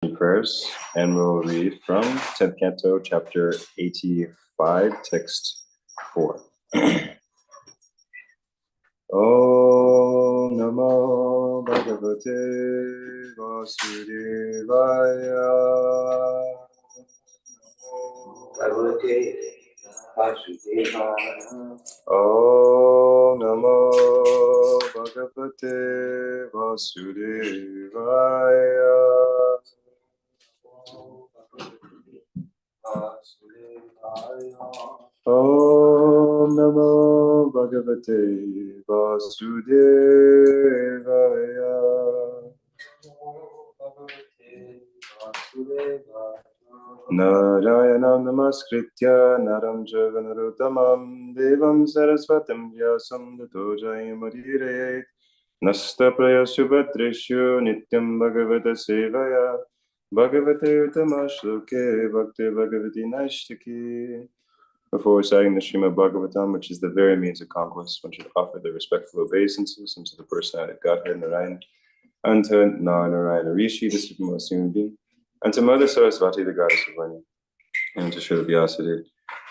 Prayers, and we'll read from 10th Canto, chapter 85, text 4. Om Namo Bhagavate Vasudevaya. Bhagavate Vasudevaya. Om Namo Bhagavate Vasudevaya. Om Namo Bhagavate Vasudevaya. Narayanam Namaskritya Naram Java Narottamam Devam Saraswatam Vyasam Tato Jayamudire Nasta Prayashu Bhatreshu Nityam Bhagavata Sevaya Bhagavate Utamashloke Bhakti Bhagavati Naishtaki. Before reciting the Srimad Bhagavatam, which is the very means of conquest, one should offer the respectful obeisances unto the personality of Godhead Narayan, unto Narayana Rishi, the supremest human being, unto Mother Sarasvati, the goddess of learning, and to Srila Vyasadeva,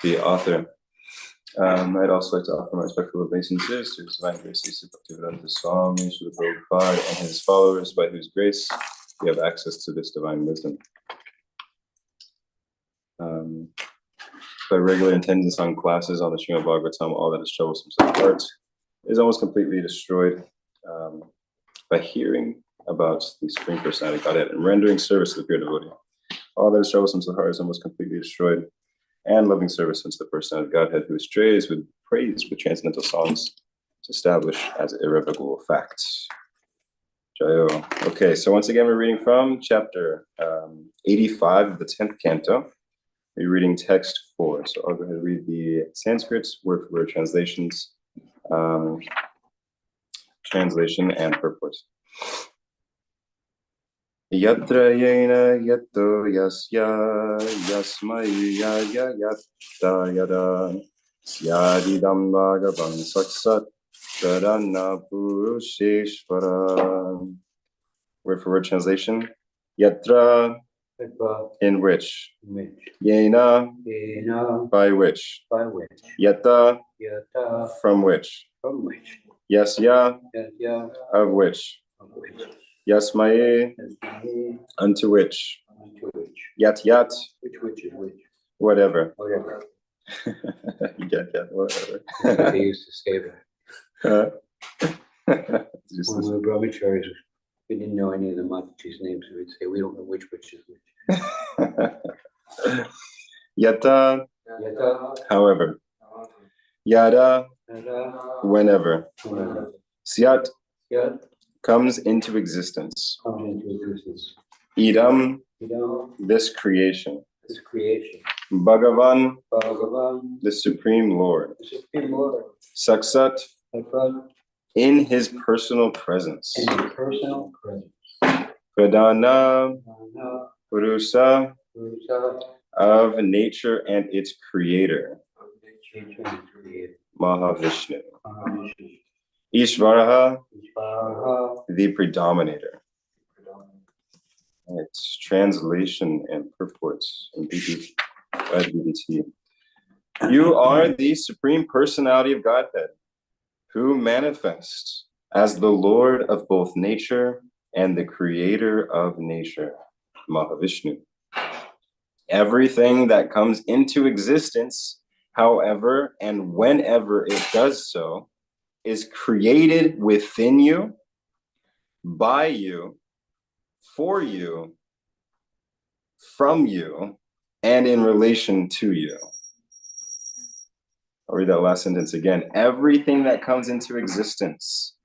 the author. I'd also like to offer my respectful obeisances to His Divine Grace, Bhaktivedanta Swami, Srila Prabhupada, and his followers, by whose grace we have access to this divine wisdom. By regular attendance on classes on the Srimad Bhagavatam, all that is troublesome to the heart is almost completely destroyed by hearing about the Supreme Personality of Godhead and rendering service to the pure devotee. All that is troublesome to the heart is almost completely destroyed, and loving service unto the Personality of Godhead, who is praised with transcendental songs, is established as irrevocable facts. Jayo. Okay, so once again, we're reading from chapter 85 of the 10th canto. We're reading text 4. So I'll go ahead and read the Sanskrit word-for-word translations, translation and purport. Yatra yena yato yasya yasmai yaya yatta yada syadidam bhagavan saksat Karana Purusheshvara. Word for word translation. Yatra, in which. Yena, by which. Yata, from which. Yasya, of which. Yasmaye, unto which. Yat, whatever. Whatever. They used to say that. When we were brahmacharis, we didn't know any of the Mataji's names, so we'd say, we don't know which is which. Yata, however. Yada, whenever. Syat, comes into existence. Idam, this creation. Bhagavan, the Supreme Lord. Saksat, in his personal presence. Pradana, Purusa, of nature and its creator. Mahavishnu. Ishvaraha, the predominator. Its translation and purports in BBT. You are the Supreme Personality of Godhead, who manifests as the Lord of both nature and the creator of nature, Mahavishnu. Everything that comes into existence, however and whenever it does so, is created within you, by you, for you, from you, and in relation to you. I'll read that last sentence again. Everything that comes into existence,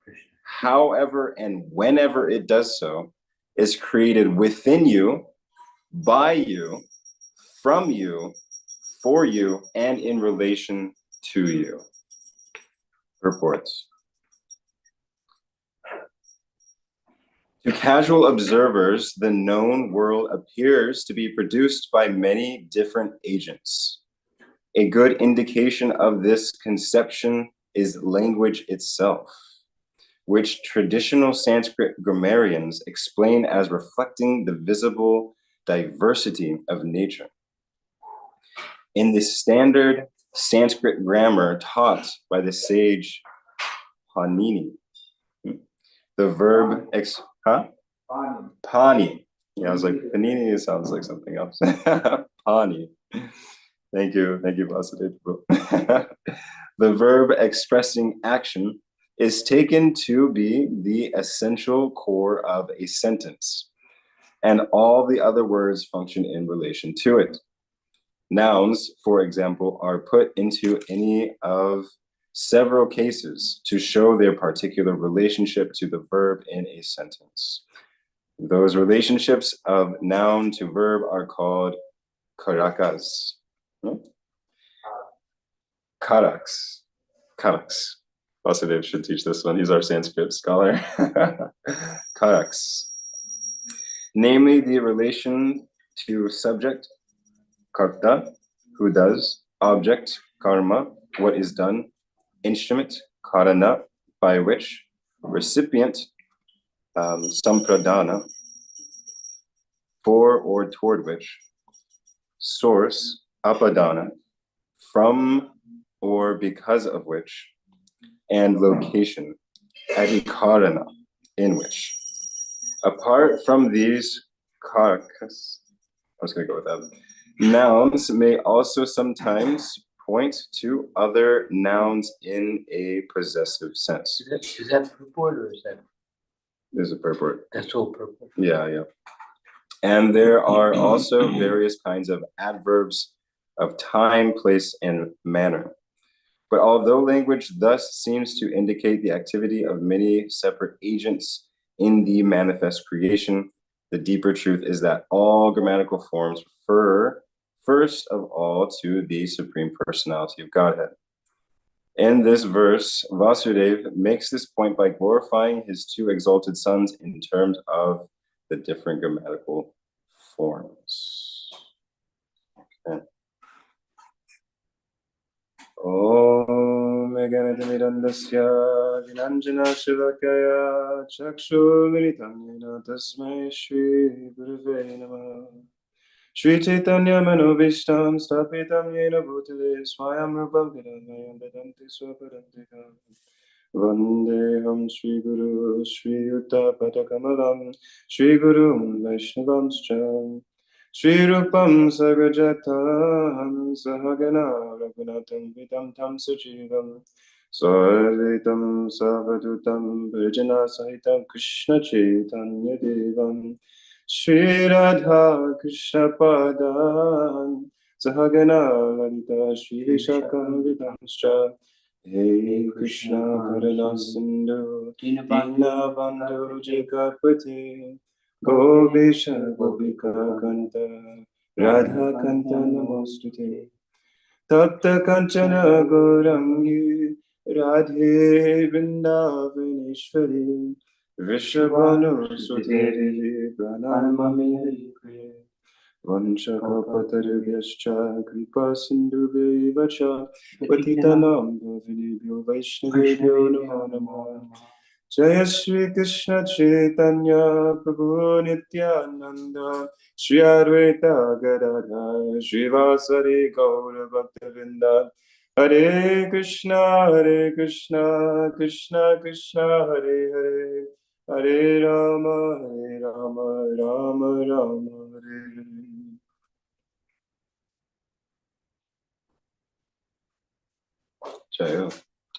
however and whenever it does so, is created within you, by you, from you, for you, and in relation to you. Purports. To casual observers, the known world appears to be produced by many different agents. A good indication of this conception is language itself. which traditional Sanskrit grammarians explain as reflecting the visible diversity of nature. In the standard Sanskrit grammar taught by the sage Panini, the verb Pani. Yeah, I was like, Panini sounds like something else. Pani. Thank you, Vasudev. The verb expressing action is taken to be the essential core of a sentence, and all the other words function in relation to it. Nouns, for example, are put into any of several cases to show their particular relationship to the verb in a sentence. Those relationships of noun to verb are called karakas. Karaks. Vasudev should teach this one. He's our Sanskrit scholar. Karaks. Namely, the relation to subject, karta, who does, object, karma, what is done, instrument, karana, by which, recipient, sampradana, for or toward which, source, apadana, from or because of which, and location, adhikarana, in which. Apart from these karakas, I was going to go with that. Nouns may also sometimes point to other nouns in a possessive sense. Is that purport or is that? There's a purport. That's all purport. Yeah. And there are also various kinds of adverbs of time, place, and manner. But although language thus seems to indicate the activity of many separate agents in the manifest creation, the deeper truth is that all grammatical forms refer first of all to the Supreme Personality of Godhead. In this verse, Vasudev makes this point by glorifying his two exalted sons in terms of the different grammatical forms. Okay. Om Meganathamidandasya Vinanjana Shivakaya Chakshu Militamina Tasmai Shri Gurave Namah Shri Chaitanya Manobishtam Stapitam Yena Bhutale Swayam Rupam Vidanayam Dadanti Swapadantika Vandeham Shri Guru Shri Yuta Patakamalam Shri Guru Vaishnavamscha Shri Rupam Sagajatam Sahagana Raghunatam Vidam Tam Sajivam Sarvitam Savadutam Virjana Sahitam Krishna Chaitanya Devam Shri Radha Krishna Padan Sahagana Lalita Shri Vishakam Vidamscha Hey Krishna Karuna Sindhu Dinabandhu Jagapati Gopisha Gopika Kanta Radha Kanta Namostute Tapta Kanchana Gaurangi Radhe Vrindavaneshwari Vrishabhanu Suderi Pranamami Kriya Vanchakapatarubhyascha Kripa Sindhubhyo Vacha Patitanam Bhavinebhyo Vaishnavebhyo Namo Namo Jaya Shri Krishna Chaitanya Prabhu Nityananda Shri Advaita Gadadhar Shri Vasari Gaura Bhaktavinda Hare Krishna Krishna Krishna Hare Hare Hare Rama Rama Rama Hare Hare. Jaya.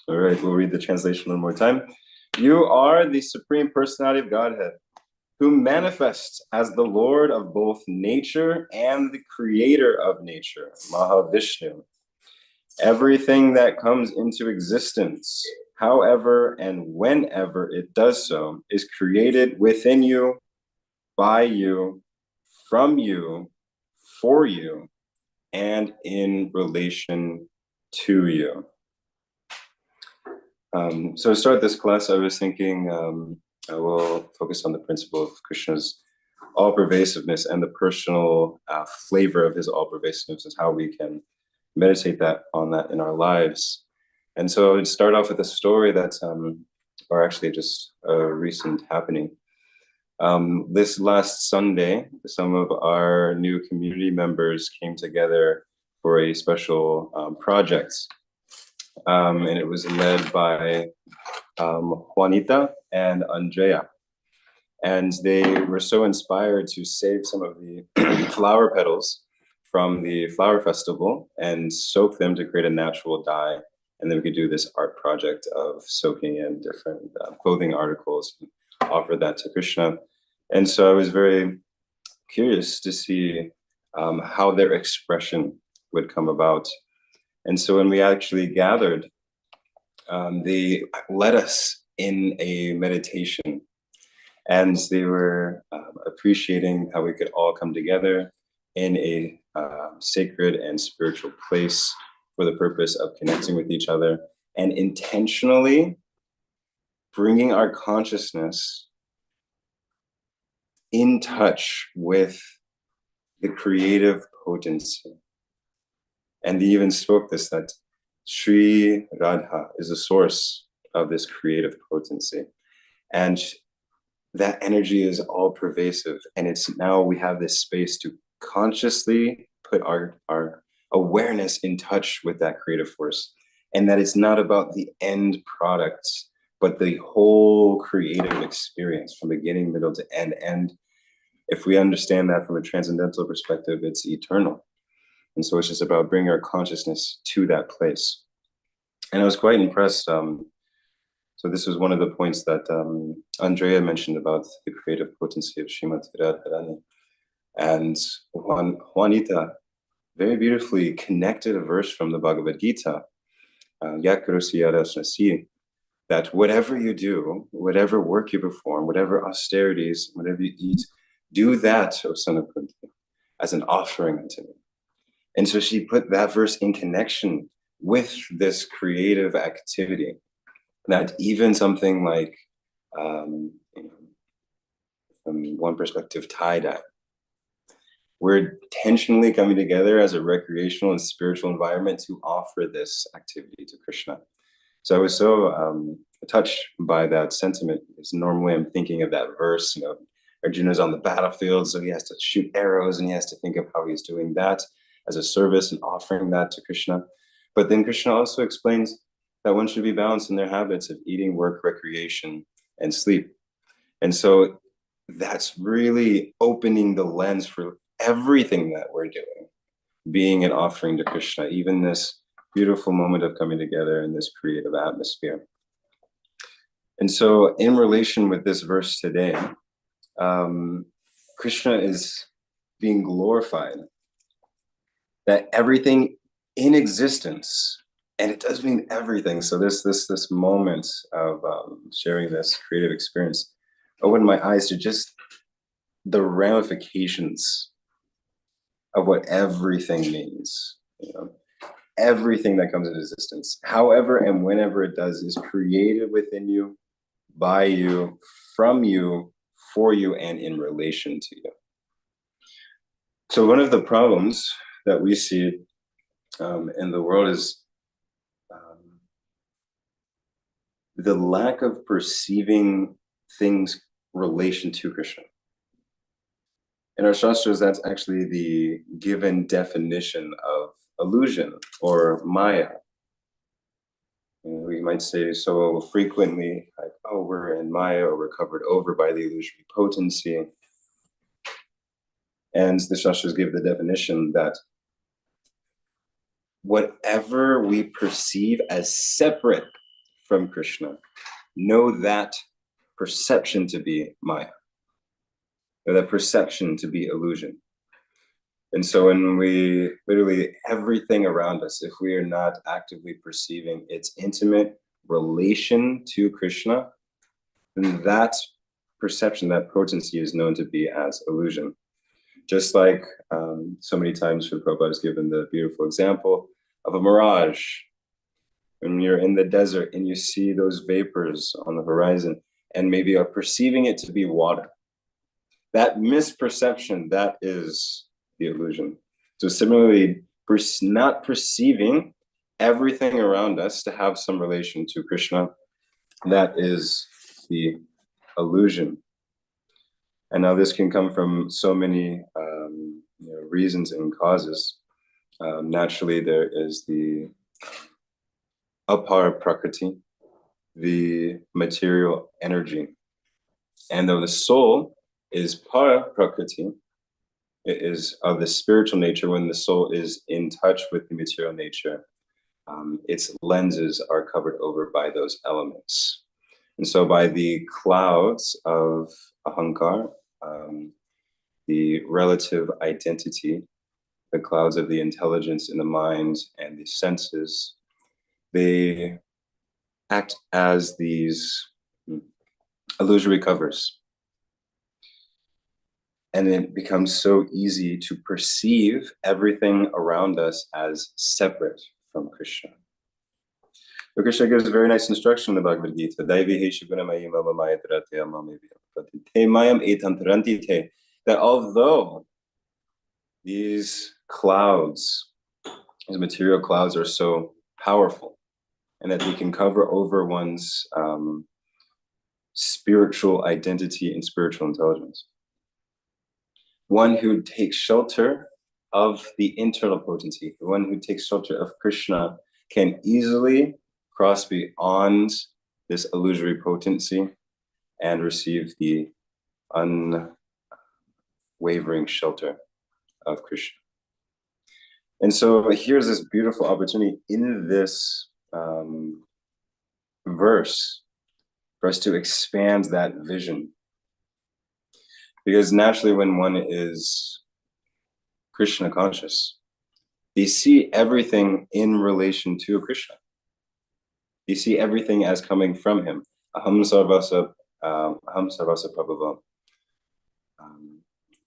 All right, we'll read the translation one more time. You are the Supreme Personality of Godhead, who manifests as the Lord of both nature and the creator of nature, Mahavishnu. Everything that comes into existence, however and whenever it does so, is created within you, by you, from you, for you, and in relation to you. So to start this class, I was thinking I will focus on the principle of Krishna's all-pervasiveness and the personal flavor of his all-pervasiveness and how we can meditate on that in our lives. And so I would start off with a story that or actually just a recent happening. This last Sunday, some of our new community members came together for a special project. And it was led by Juanita and Andrea. And they were so inspired to save some of the flower petals from the flower festival and soak them to create a natural dye. And then we could do this art project of soaking in different clothing articles and offer that to Krishna. And so I was very curious to see how their expression would come about. And so when we actually gathered, they led us in a meditation. And they were appreciating how we could all come together in a sacred and spiritual place for the purpose of connecting with each other and intentionally bringing our consciousness in touch with the creative potency. And they even spoke this, that Sri Radha is the source of this creative potency. And that energy is all pervasive. And it's now we have this space to consciously put our awareness in touch with that creative force. And that it's not about the end products, but the whole creative experience from beginning, middle to end. And if we understand that from a transcendental perspective, it's eternal. And so it's just about bringing our consciousness to that place. And I was quite impressed. So this was one of the points that Andrea mentioned about the creative potency of Srimati Radharani. And Juanita very beautifully connected a verse from the Bhagavad Gita, that whatever you do, whatever work you perform, whatever austerities, whatever you eat, do that, O son of Kunti, as an offering unto me. And so she put that verse in connection with this creative activity. That even something like, from one perspective, tie-dye, we're intentionally coming together as a recreational and spiritual environment to offer this activity to Krishna. So I was so touched by that sentiment, because normally I'm thinking of that verse, Arjuna's on the battlefield, so he has to shoot arrows and he has to think of how he's doing that as a service and offering that to Krishna. But then Krishna also explains that one should be balanced in their habits of eating, work, recreation, and sleep. And so that's really opening the lens for everything that we're doing, being an offering to Krishna, even this beautiful moment of coming together in this creative atmosphere. And so in relation with this verse today, Krishna is being glorified, that everything in existence, and it does mean everything. So this moment of sharing this creative experience opened my eyes to just the ramifications of what everything means. Everything that comes into existence, however and whenever it does, is created within you, by you, from you, for you, and in relation to you. So one of the problems that we see in the world is the lack of perceiving things relation to Krishna. In our Shastras, that's actually the given definition of illusion or Maya. We might say so frequently, like, oh, we're in Maya, or we're covered over by the illusory potency. And the Shastras give the definition that whatever we perceive as separate from Krishna, know that perception to be Maya, or that perception to be illusion. And so when we literally everything around us, if we are not actively perceiving its intimate relation to Krishna, then that perception, that potency is known to be as illusion. Just like so many times Prabhupada has given the beautiful example of a mirage. When you're in the desert and you see those vapors on the horizon and maybe are perceiving it to be water, that misperception, that is the illusion. So similarly, not perceiving everything around us to have some relation to Krishna That is the illusion. And now this can come from so many reasons and causes. Naturally, there is the apara prakriti, the material energy. And though the soul is para prakriti, it is of the spiritual nature. When the soul is in touch with the material nature, its lenses are covered over by those elements. And so by the clouds of ahankar, the relative identity, the clouds of the intelligence in the mind and the senses, they act as these illusory covers. And it becomes so easy to perceive everything around us as separate from Krishna. But Krishna gives a very nice instruction in the Bhagavad Gita. That although these clouds, these material clouds, are so powerful, and that they can cover over one's spiritual identity and spiritual intelligence, one who takes shelter of the internal potency, the one who takes shelter of Krishna, can easily cross beyond this illusory potency and receive the unwavering shelter of Krishna. And so here's this beautiful opportunity in this verse for us to expand that vision. Because naturally, when one is Krishna conscious, they see everything in relation to Krishna. They see everything as coming from him. Aham sarvasa prabhavam.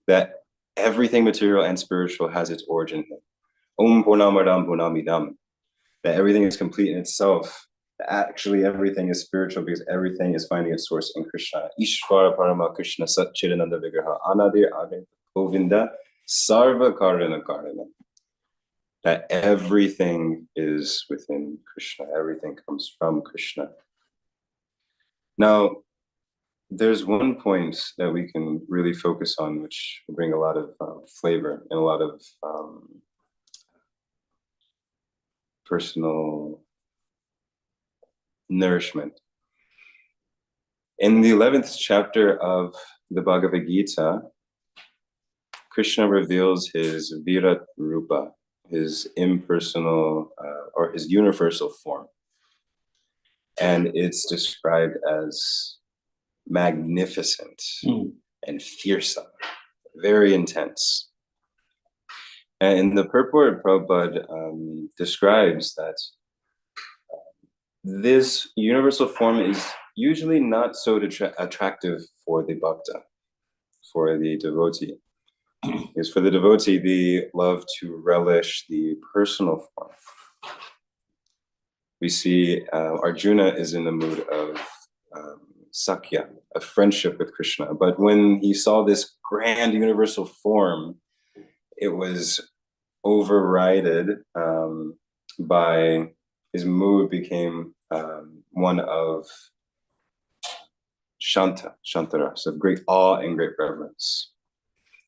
That everything material and spiritual has its origin in him. Om purnamadam purnamidam. That everything is complete in itself. Actually, everything is spiritual because everything is finding its source in Krishna. Ishvara Parama Krishna Sat Chidananda Vigraha Anadir Ade Govinda Sarva Karana Karana. That everything is within Krishna. Everything comes from Krishna. Now, there's one point that we can really focus on, which will bring a lot of flavor and a lot of personal nourishment. In the 11th chapter of the Bhagavad Gita, Krishna reveals his Virat Rupa, his impersonal or his universal form. And it's described as magnificent and fearsome, very intense. And the purport, Prabhupada describes that this universal form is usually not so attractive for the bhakta, for the devotee. Because for the devotee, they love to relish the personal form. We see Arjuna is in the mood of Sakya, of friendship with Krishna. But when he saw this grand universal form, it was overridden by his mood became one of Shantaras, of great awe and great reverence.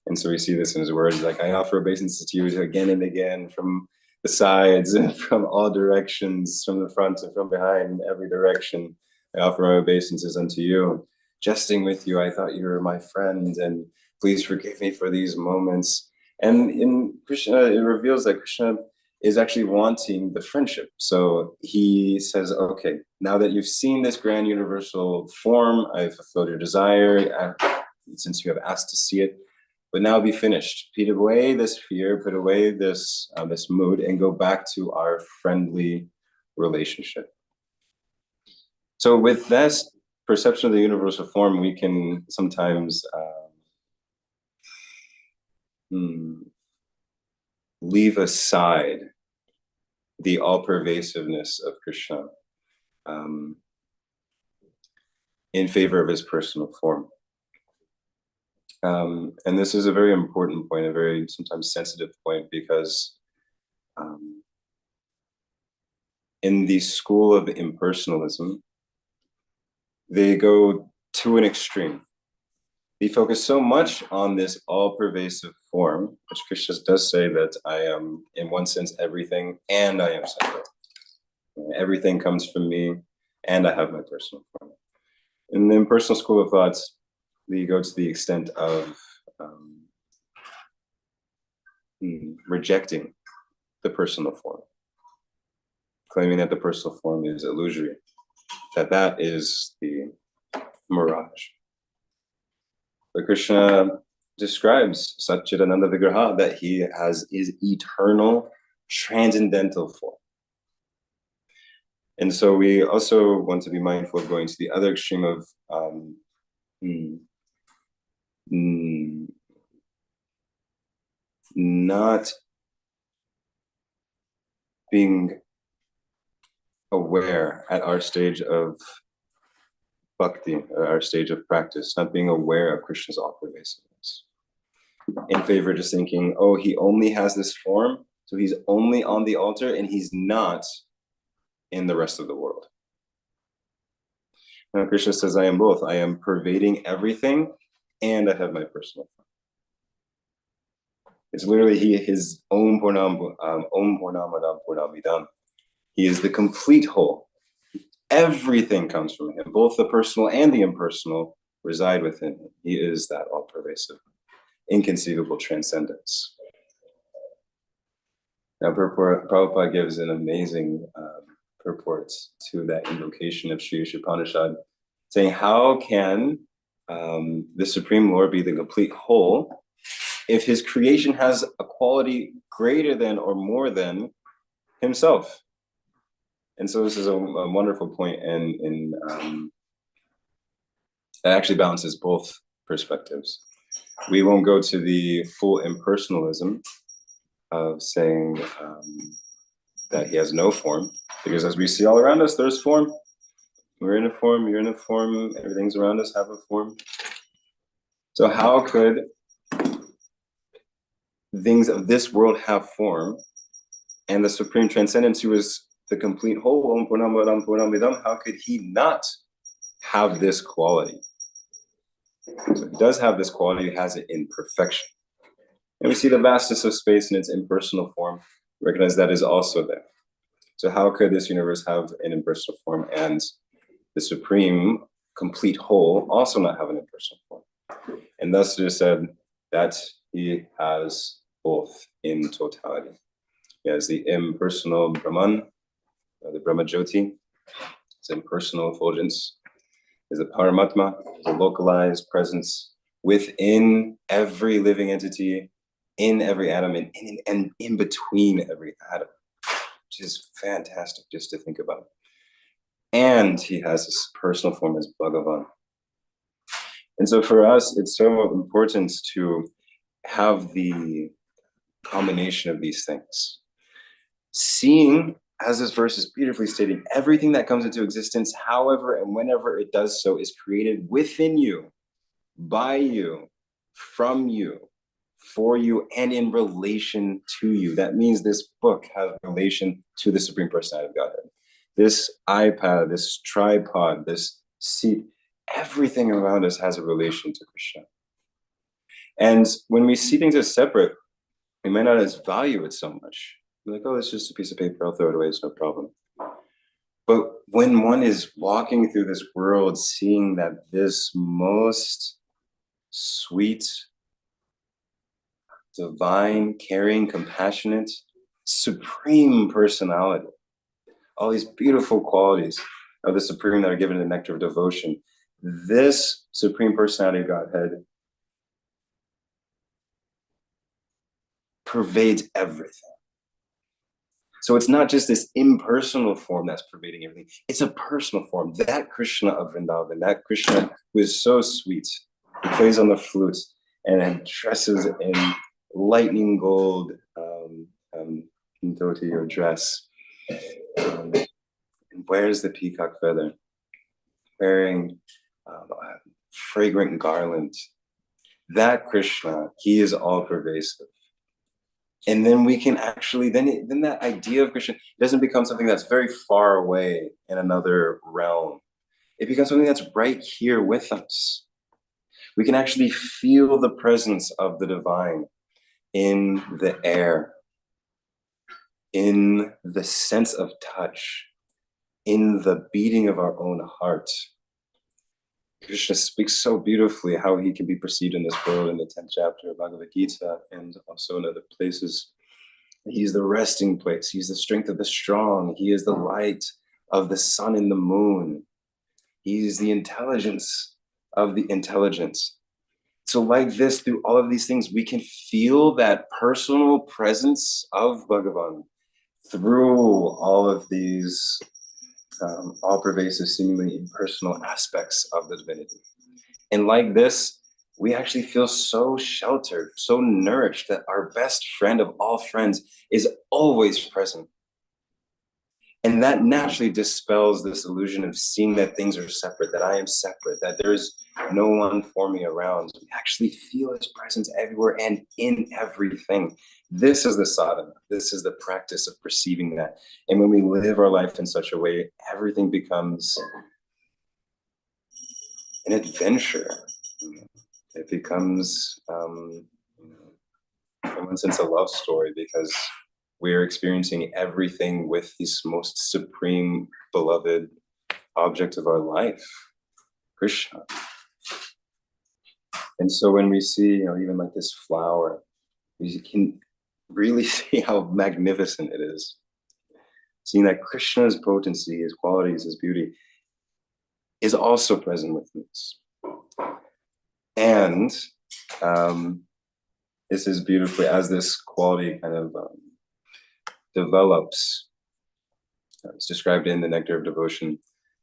And so we see this in his words, like, I offer obeisances to you again and again from the sides and from all directions, from the front and from behind, every direction. I offer my obeisances unto you. Jesting with you, I thought you were my friend, and please forgive me for these moments. And in Krishna, it reveals that Krishna is actually wanting the friendship. So he says, okay, now that you've seen this grand universal form, I've fulfilled your desire, since you have asked to see it, but now be finished. Put away this fear, put away this mood, and go back to our friendly relationship. So with this perception of the universal form, we can sometimes leave aside the all-pervasiveness of Krishna in favor of his personal form. And this is a very important point, a very sometimes sensitive point, because in the school of impersonalism, they go to an extreme. They focus so much on this all-pervasive form, which Krishna does say that I am, in one sense, everything, and I am separate. Everything comes from me, and I have my personal form. In the impersonal school of thought, they go to the extent of rejecting the personal form, claiming that the personal form is illusory, that is the mirage. But Krishna describes Satchidananda Vigraha, that he has his eternal, transcendental form. And so we also want to be mindful of going to the other extreme of not being aware at our stage of bhakti, or our stage of practice, not being aware of Krishna's all-pervasiveness. In favor of just thinking, oh, he only has this form, so he's only on the altar and he's not in the rest of the world. Now Krishna says, I am both. I am pervading everything and I have my personal form. It's literally his Om Purnam Purnam Purnamidam. He is the complete whole. Everything comes from him. Both the personal and the impersonal reside within him. He is that all-pervasive, inconceivable transcendence. Now, Prabhupada gives an amazing purport to that invocation of Sri Upanishad, saying, how can the Supreme Lord be the complete whole if his creation has a quality greater than or more than himself? And so this is a wonderful point, and it actually balances both perspectives. We won't go to the full impersonalism of saying that he has no form, because as we see all around us, there's form. We're in a form, you're in a form, everything's around us have a form. So how could things of this world have form, and the Supreme Transcendence, who is the complete whole, how could he not have this quality? So he does have this quality, he has it in perfection. And we see the vastness of space in its impersonal form, recognize that is also there. So how could this universe have an impersonal form and the Supreme complete whole also not have an impersonal form? And thus it is said that he has both in totality. He has the impersonal Brahman, the Brahma Jyoti, his impersonal effulgence, is a Paramatma, is a localized presence within every living entity, in every atom, and in between every atom, which is fantastic just to think about. And he has this personal form as Bhagavan. And so for us, it's so important to have the combination of these things. Seeing, as this verse is beautifully stating, everything that comes into existence, however and whenever it does so, is created within you, by you, from you, for you, and in relation to you. That means this book has relation to the Supreme Personality of Godhead. This iPad, this tripod, this seat, everything around us has a relation to Krishna. And when we see things as separate, we might not as value it so much. We're like, oh, it's just a piece of paper, I'll throw it away, it's no problem. But when one is walking through this world, seeing that this most sweet, divine, caring, compassionate, supreme personality, all these beautiful qualities of the Supreme that are given in the nectar of devotion, this Supreme Personality of Godhead pervades everything. So it's not just this impersonal form that's pervading everything. It's a personal form. That Krishna of Vrindavan, that Krishna who is so sweet, who plays on the flute and dresses in lightning gold dhoti or dress, and wears the peacock feather, wearing a fragrant garland. That Krishna, he is all pervasive. And then we can actually, then that idea of Krishna doesn't become something that's very far away in another realm. It becomes something that's right here with us. We can actually feel the presence of the divine in the air, in the sense of touch, in the beating of our own heart. Krishna speaks so beautifully how he can be perceived in this world in the 10th chapter of Bhagavad Gita and also in other places. He's the resting place. He's the strength of the strong. He is the light of the sun and the moon. He's the intelligence of the intelligent. So like this, through all of these things, we can feel that personal presence of Bhagavan through all of these all-pervasive, seemingly impersonal aspects of the divinity. And like this, we actually feel so sheltered, so nourished that our best friend of all friends is always present. And that naturally dispels this illusion of seeing that things are separate, that I am separate, that there's no one for me around. We actually feel his presence everywhere and in everything. This is the sadhana. This is the practice of perceiving that. And when we live our life in such a way, everything becomes an adventure. It becomes, in one sense, a love story, because we're experiencing everything with this most supreme, beloved object of our life, Krishna. And so when we see, even like this flower, we can really see how magnificent it is. Seeing that Krishna's potency, his qualities, his beauty is also present within us. And this is beautifully, as this quality kind of develops, it's described in the Nectar of Devotion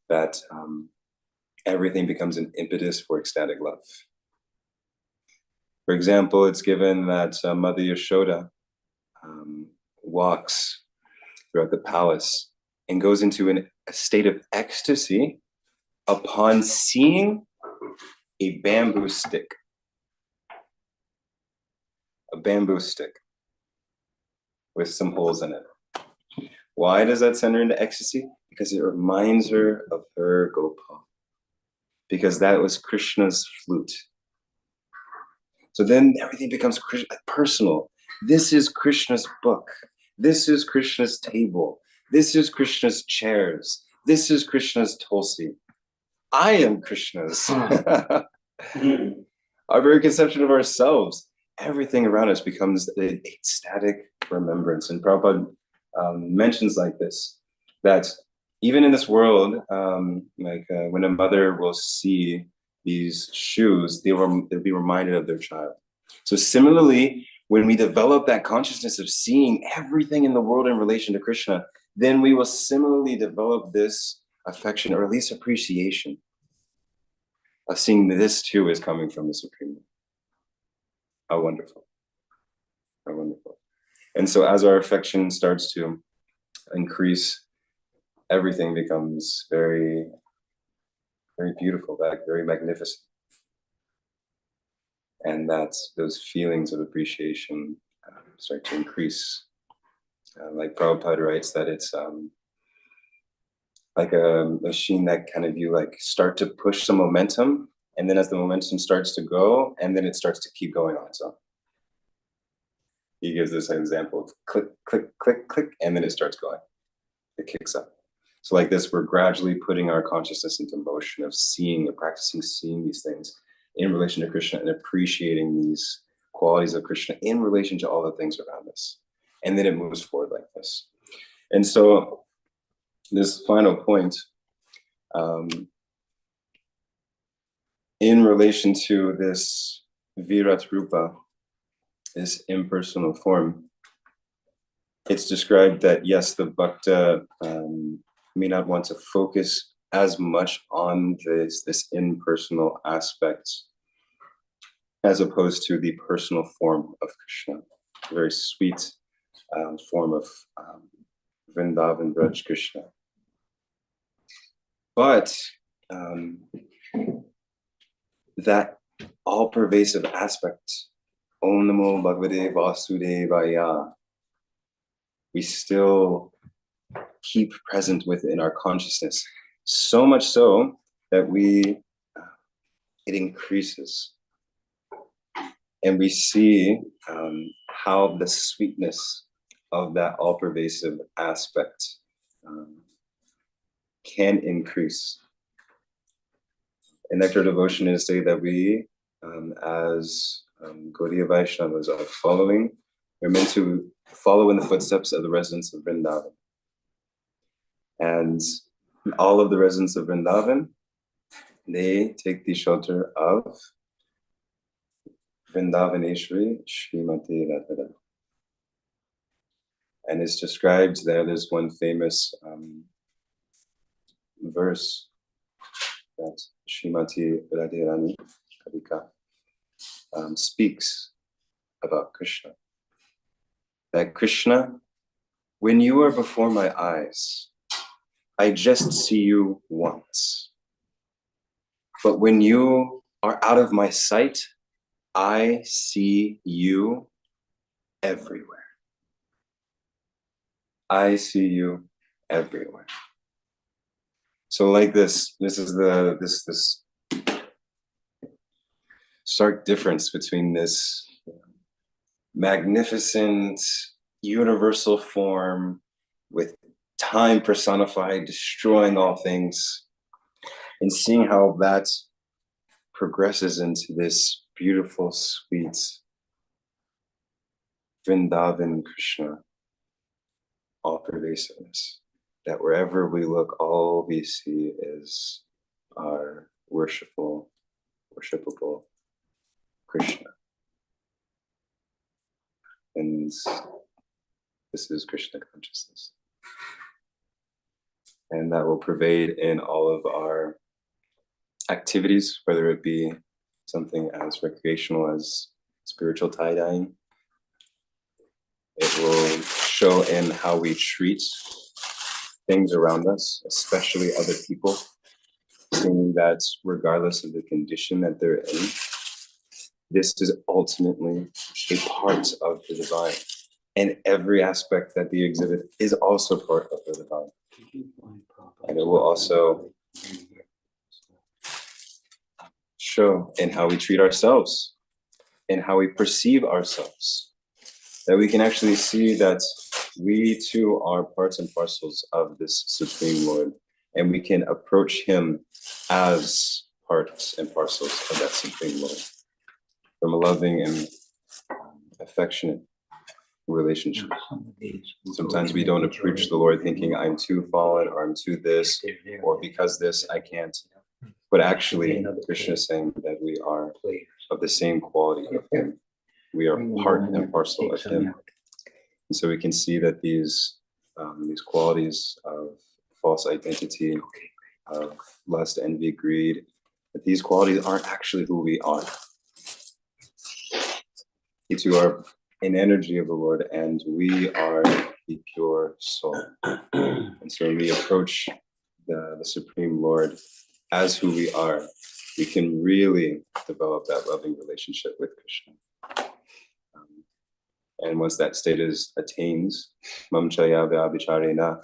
that everything becomes an impetus for ecstatic love. For example, it's given that Mother Yashoda walks throughout the palace and goes into a state of ecstasy upon seeing a bamboo stick. A bamboo stick with some holes in it. Why does that send her into ecstasy? Because it reminds her of her Gopal. Because that was Krishna's flute. So then everything becomes personal. This is Krishna's book. This is Krishna's table. This is Krishna's chairs. This is Krishna's tulsi. I am Krishna's. Our very conception of ourselves, everything around us becomes an ecstatic remembrance. And Prabhupada mentions like this, that even in this world, when a mother will see these shoes, they'll be reminded of their child. So similarly, when we develop that consciousness of seeing everything in the world in relation to Krishna, then we will similarly develop this affection, or at least appreciation, of seeing this too is coming from the Supreme Lord. How wonderful. How wonderful. And so as our affection starts to increase, everything becomes very, very beautiful, very magnificent. And that's those feelings of appreciation start to increase. Like Prabhupada writes, that it's like a machine that kind of you like start to push some momentum, and then as the momentum starts to go, and then it starts to keep going on its own. He gives this example of click, click, click, click, and then it starts going. It kicks up. So like this, we're gradually putting our consciousness into motion of seeing and practicing seeing these things in relation to Krishna and appreciating these qualities of Krishna in relation to all the things around us. And then it moves forward like this. And so this final point, in relation to this Virat Rupa, this impersonal form, it's described that yes, the bhakta may not want to focus as much on this impersonal aspect as opposed to the personal form of Krishna, a very sweet form of Vrindavan Braj Krishna. But that all-pervasive aspect, Om Namo Bhagavate Vasudevaya, we still keep present within our consciousness. So much so that it increases. And we see how the sweetness of that all-pervasive aspect can increase. In Nectar Devotioners say that we, as Gaudiya Vaishnavas, we're meant to follow in the footsteps of the residents of Vrindavan. And all of the residents of Vrindavan, they take the shelter of Vrindavaneshwari Srimati Radharani. And it's described there, there's one famous verse that Srimati Radharani Kadika speaks about Krishna. That Krishna, when you are before my eyes, I just see you once. But when you are out of my sight, I see you everywhere. I see you everywhere. So like this is this stark difference between this magnificent universal form with time personified, destroying all things, and seeing how that progresses into this beautiful, sweet Vrindavan Krishna, all pervasiveness. That wherever we look, all we see is our worshipable Krishna. And this is Krishna consciousness. And that will pervade in all of our activities, whether it be something as recreational as spiritual tie-dyeing. It will show in how we treat things around us, especially other people, seeing that regardless of the condition that they're in, this is ultimately a part of the divine. And every aspect that they exhibit is also part of the divine. And it will also show in how we treat ourselves, in how we perceive ourselves, that we can actually see that we too are parts and parcels of this Supreme Lord, and we can approach him as parts and parcels of that Supreme Lord from a loving and affectionate relationship. Sometimes we don't approach the Lord thinking I'm too fallen or I'm too this, or because this I can't. But actually, Krishna is saying that we are of the same quality of him. We are part and parcel of him. And so we can see that these qualities of false identity, of lust, envy, greed, that these qualities aren't actually who we are. These two are an energy of the Lord, and we are the pure soul. And so when we approach the Supreme Lord as who we are, we can really develop that loving relationship with Krishna. And once that state is attained, mamchaya vyabhicharena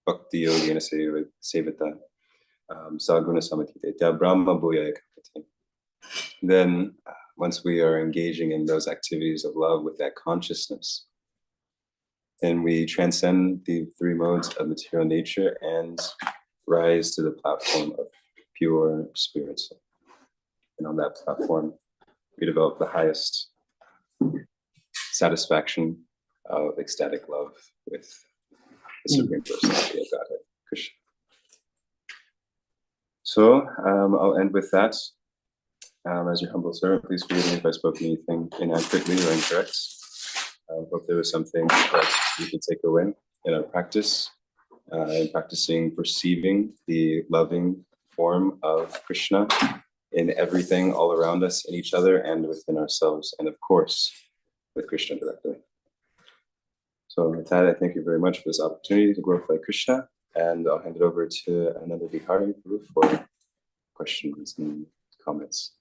bhakti yogena sevata saguna samatite brahma bhuya ekapati. Then once we are engaging in those activities of love with that consciousness, then we transcend the three modes of material nature and rise to the platform of pure spirit soul. And on that platform, we develop the highest satisfaction of ecstatic love with the Supreme Personality of Godhead, Krishna. So I'll end with that. As your humble servant, please forgive me if I spoke anything inaccurately or incorrect. I hope there was something that we could take away in our practice, in practicing perceiving the loving form of Krishna in everything all around us, in each other, and within ourselves, and of course, with Krishna directly. So with that, I thank you very much for this opportunity to glorify Krishna, and I'll hand it over to another Vihari for questions and comments.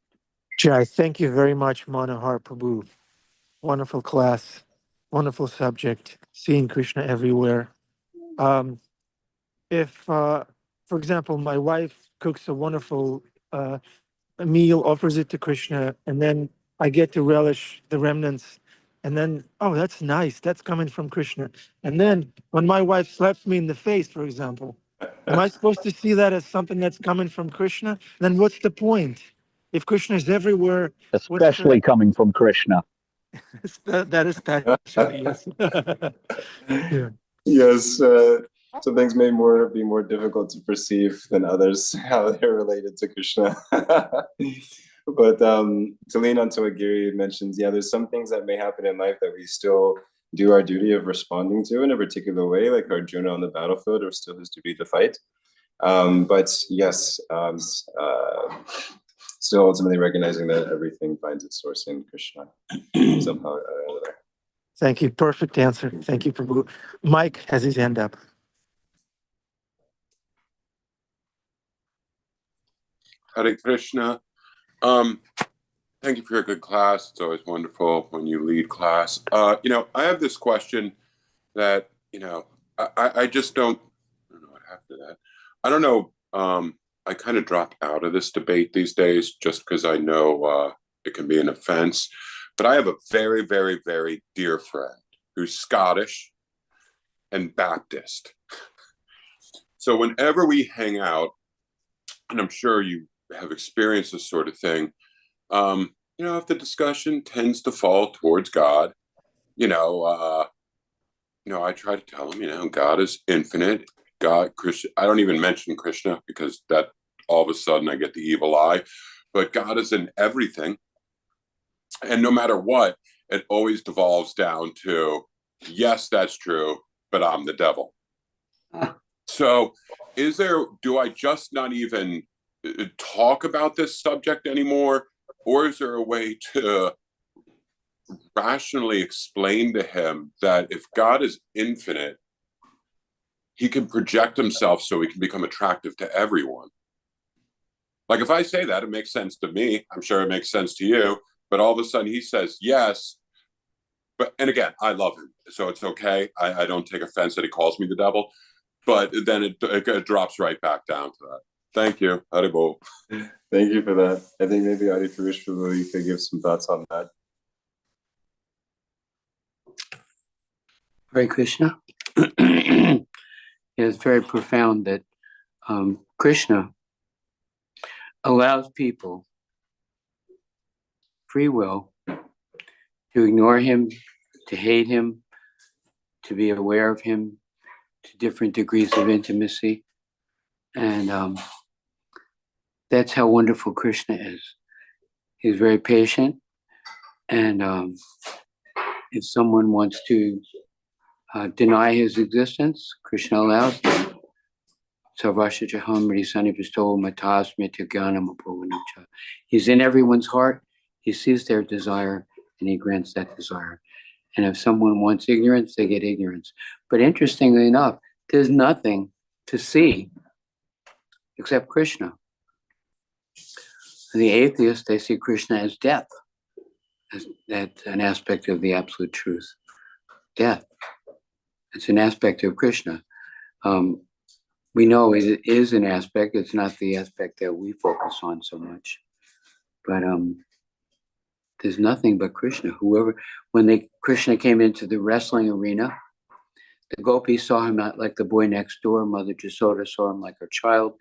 Jai, thank you very much, Manohara Prabhu. Wonderful class, wonderful subject, seeing Krishna everywhere. If for example, my wife cooks a wonderful a meal, offers it to Krishna, and then I get to relish the remnants. And then, oh, that's nice. That's coming from Krishna. And then when my wife slaps me in the face, for example, am I supposed to see that as something that's coming from Krishna? Then what's the point? If Krishna is everywhere, what's Especially coming from Krishna. that especially, yes. Yeah. Yes, some things may be more difficult to perceive than others, how they're related to Krishna. But to lean onto what Giri mentions, yeah, there's some things that may happen in life that we still do our duty of responding to in a particular way, like Arjuna on the battlefield, or still his duty to fight. But yes, still ultimately recognizing that everything finds its source in Krishna somehow or other. Thank you. Perfect answer. Thank you, Prabhu. Mike has his hand up. Hare Krishna. Thank you for your good class. It's always wonderful when you lead class. I have this question that, I just don't know what happened to that. I don't know. I kind of drop out of this debate these days just because I know it can be an offense. But I have a very, very, very dear friend who's Scottish and Baptist. So whenever we hang out, and I'm sure you have experienced this sort of thing, if the discussion tends to fall towards God, I try to tell him, God is infinite. God, Krishna, I don't even mention Krishna because that all of a sudden I get the evil eye, but God is in everything. And no matter what, it always devolves down to, yes, that's true, but I'm the devil. So do I just not even talk about this subject anymore? Or is there a way to rationally explain to him that if God is infinite, he can project himself so he can become attractive to everyone? Like if I say that, it makes sense to me. I'm sure it makes sense to you. But all of a sudden he says yes. And again, I love him, so it's okay. I don't take offense that he calls me the devil. But then it drops right back down to that. Thank you. Haribol. Thank you for that. I think maybe Adi Purush, you could give some thoughts on that. Hare Krishna. It's very profound that Krishna allows people free will to ignore him, to hate him, to be aware of him to different degrees of intimacy. And that's how wonderful Krishna is. He's very patient. And if someone wants to deny his existence, Krishna allows them. He's in everyone's heart. He sees their desire and he grants that desire. And if someone wants ignorance, they get ignorance. But interestingly enough, there's nothing to see except Krishna. And the atheists, they see Krishna as death. That's an aspect of the absolute truth. Death. It's an aspect of Krishna. We know it is an aspect. It's not the aspect that we focus on so much. But there's nothing but Krishna. When Krishna came into the wrestling arena, the gopis saw him not like the boy next door. Mother Jasoda saw him like her child.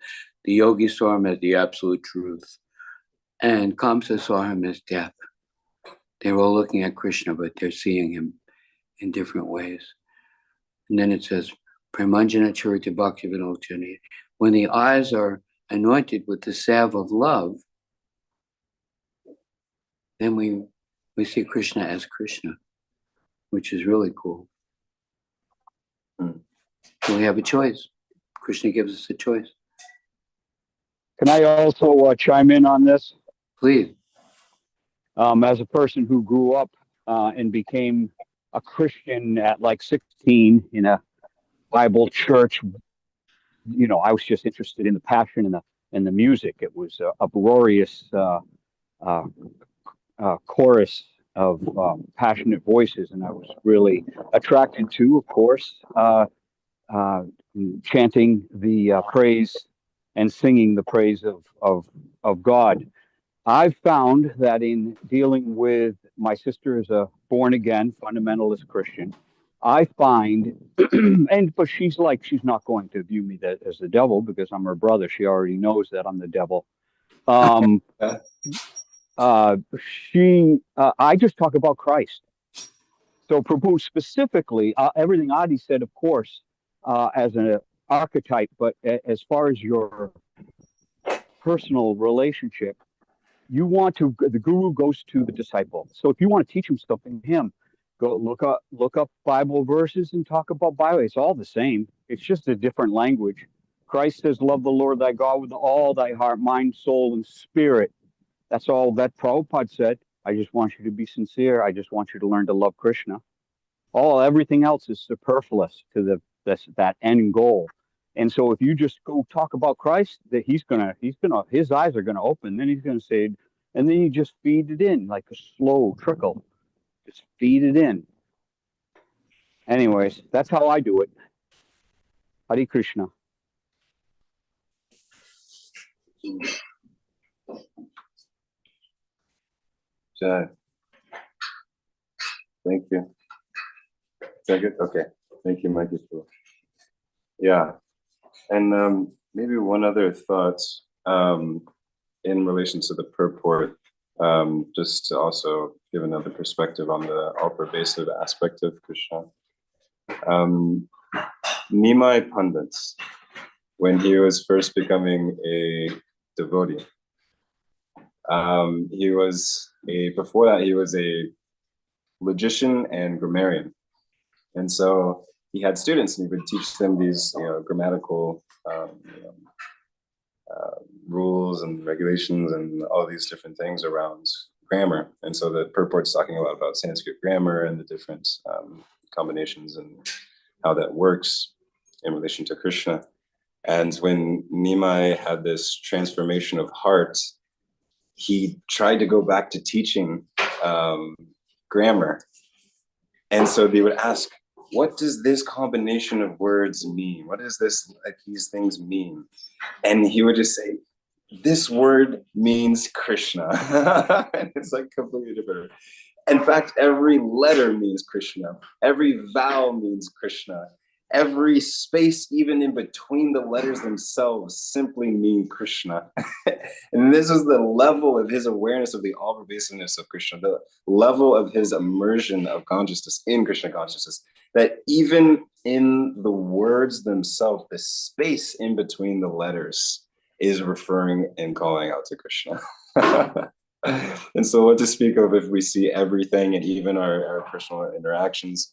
The yogis saw him as the absolute truth. And Kamsa saw him as death. They were all looking at Krishna, but they're seeing him in different ways. And then it says, Premanjana Charita Bhakti Vinodchani. When the eyes are anointed with the salve of love, then we see Krishna as Krishna, which is really cool. So we have a choice. Krishna gives us a choice. Can I also chime in on this? Please. As a person who grew up and became a Christian at like 16 in a Bible church, I was just interested in the passion and the music. It was a uproarious chorus of passionate voices, and I was really attracted to, of course, chanting the praise and singing the praise of God. I've found that in dealing with my sister is a born again fundamentalist Christian. I find, but she's not going to view me as the devil because I'm her brother. She already knows that I'm the devil. Um, I just talk about Christ. So Prabhu specifically, everything Adi said, of course, as an archetype, but as far as your personal relationship, the guru goes to the disciple. So if you want to teach him something, go look up Bible verses and talk about Bible. It's all the same. It's just a different language. Christ says, love the Lord thy God with all thy heart, mind, soul, and spirit. That's all that Prabhupada said. I just want you to be sincere. I just want you to learn to love Krishna. Everything else is superfluous to that end goal. And so if you just go talk about Christ, that his eyes are gonna open. Then he's gonna say, and then you just feed it in like a slow trickle. Just feed it in. Anyways, that's how I do it. Hare Krishna. Jai. Thank you. Is that good? Okay. Thank you, Mikey. Yeah. And maybe one other thought in relation to the purport, just to also give another perspective on the all-pervasive aspect of Krishna. Nimai Pandits, when he was first becoming a devotee, before that he was a logician and grammarian. And so he had students and he would teach them these grammatical rules and regulations and all these different things around grammar. And so the purport's talking a lot about Sanskrit grammar and the different combinations and how that works in relation to Krishna. And when Nimai had this transformation of heart, he tried to go back to teaching grammar. And so they would ask, what does this combination of words mean? What does these things mean? And he would just say, this word means Krishna. And it's like completely different. In fact, every letter means Krishna. Every vowel means Krishna. Every space, even in between the letters themselves, simply mean Krishna. And this is the level of his awareness of the all-pervasiveness of Krishna, the level of his immersion of consciousness in Krishna consciousness, that even in the words themselves, the space in between the letters is referring and calling out to Krishna. And so what to speak of if we see everything and even our personal interactions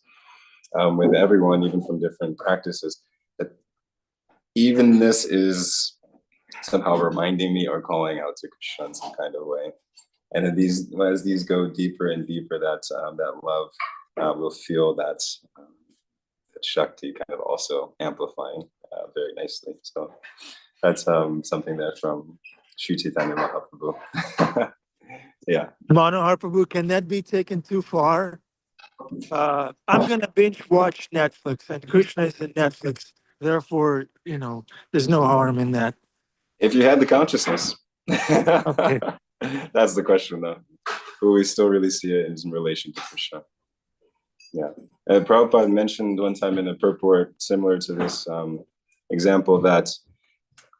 with everyone, even from different practices, that even this is somehow reminding me or calling out to Krishna in some kind of way. And as these go deeper and deeper, that love will feel that Shakti kind of also amplifying very nicely. So that's something there from Sri Chaitanya Mahaprabhu. Yeah. Manohara Prabhu, can that be taken too far? I'm gonna binge watch Netflix, and Krishna is in Netflix. Therefore, there's no harm in that. If you had the consciousness. Okay. That's the question, though. Will we still really see it in relation to Krishna? Yeah. And Prabhupada mentioned one time in a purport similar to this example that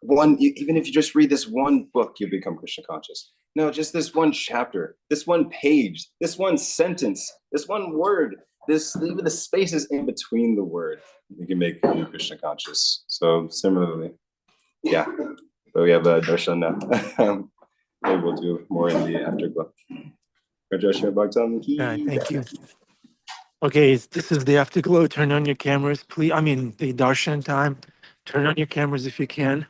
even if you just read this one book, you become Krishna conscious. No, just this one chapter, this one page, this one sentence, this one word, even the spaces in between the word, you can make you Krishna conscious. So similarly, yeah. But we have a darshan now. Maybe we'll do more in the afterglow. All right, thank you. Okay, this is the afterglow. Turn on your cameras, please. I mean, the darshan time. Turn on your cameras if you can.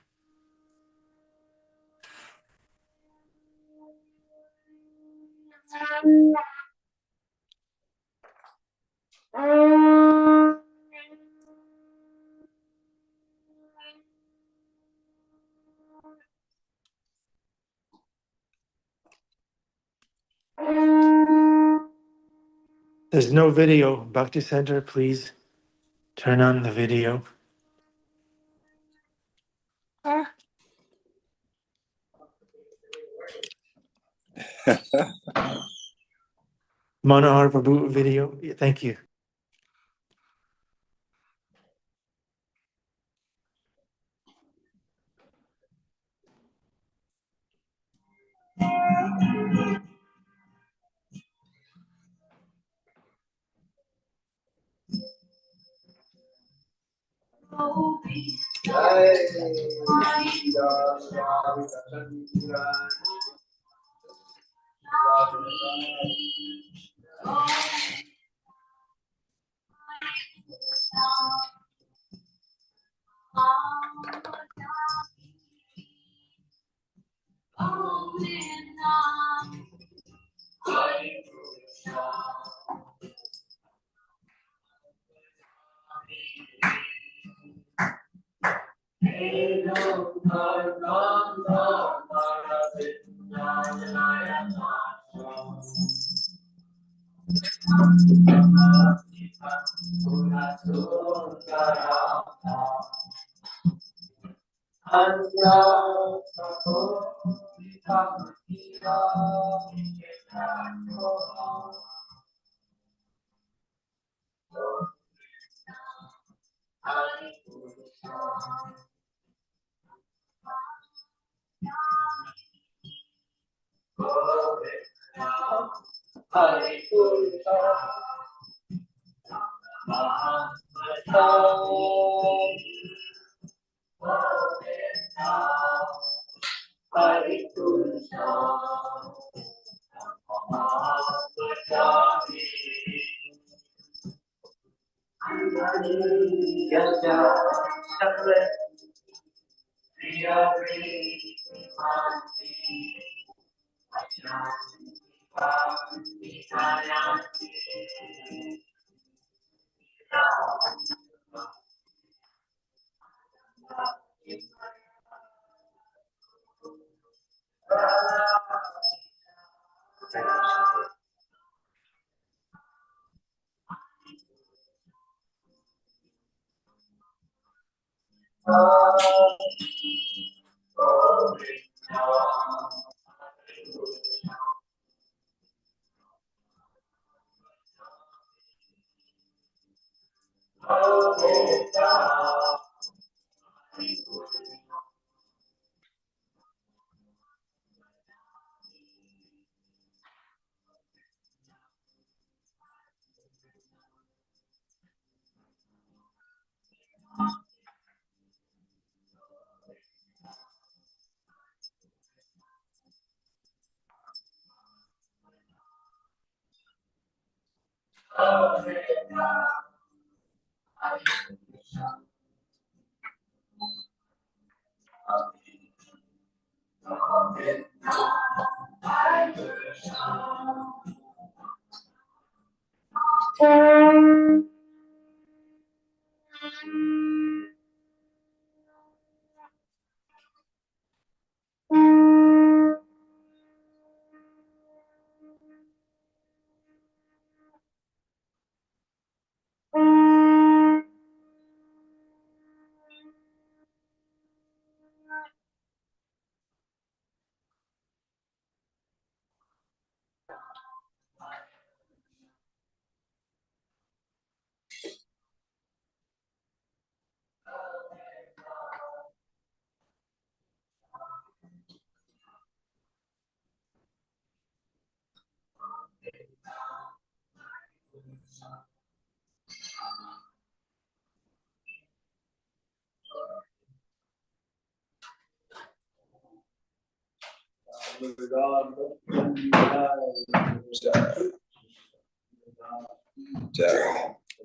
There's no video. Bhakti Center, please turn on the video. Manohara Prabhu video. Yeah, thank you.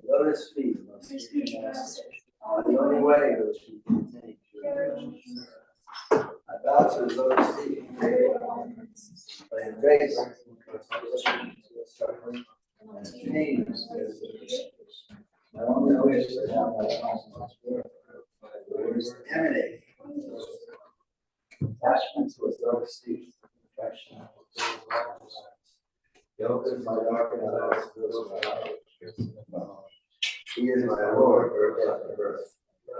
Lotus feet. The only way those feet can take you. I bow to the lotus feet. By the grace and pains. My only wish is to have my consciousness emanate. Attachment to its lotus feet. Affection. He opens my darkened eyes to those He is my Lord, birth after birth.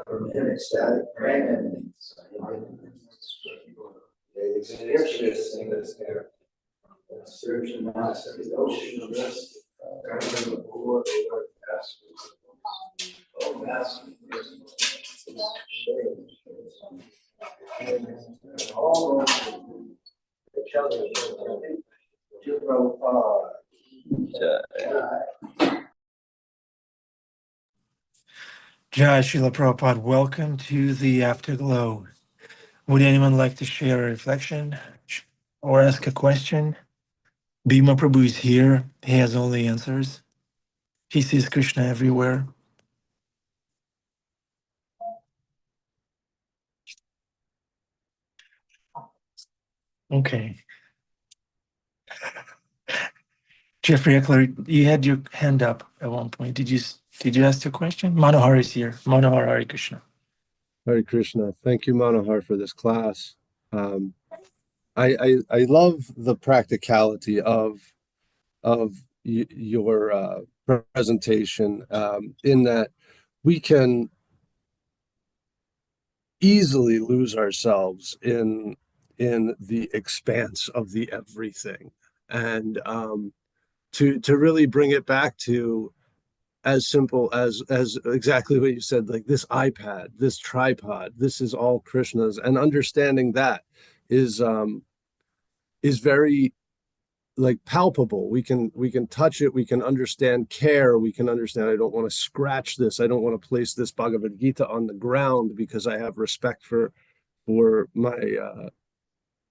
From him ecstatic praying enemies. They experience in this air. Search and master the ocean of rest. Before the Lord passes. Oh, master. All the children. Jai Srila Prabhupada, welcome to the Afterglow. Would anyone like to share a reflection or ask a question? Bhima Prabhu is here. He has all the answers. He sees Krishna everywhere. Okay. Jeffrey Eckler, you had your hand up at one point. Did you ask a question? Manohara is here. Manohara, Hare Krishna. Hare Krishna. Thank you, Manohar, for this class. I love the practicality of your presentation, in that we can easily lose ourselves in the expanse of the everything, and to really bring it back to as simple as exactly what you said, like this iPad, this tripod, this is all Krishna's, and understanding that is very like palpable. We can touch it, we can understand care, we can understand I don't want to scratch this, I don't want to place this Bhagavad Gita on the ground because I have respect for my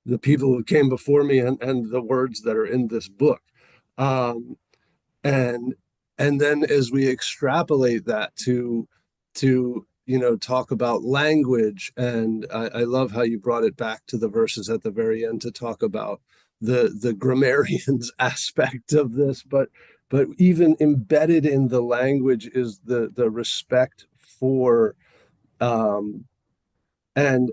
the people who came before me, and the words that are in this book. Um, and and then as we extrapolate that to talk about language, and I love how you brought it back to the verses at the very end to talk about the grammarians aspect of this, but even embedded in the language is the respect for um and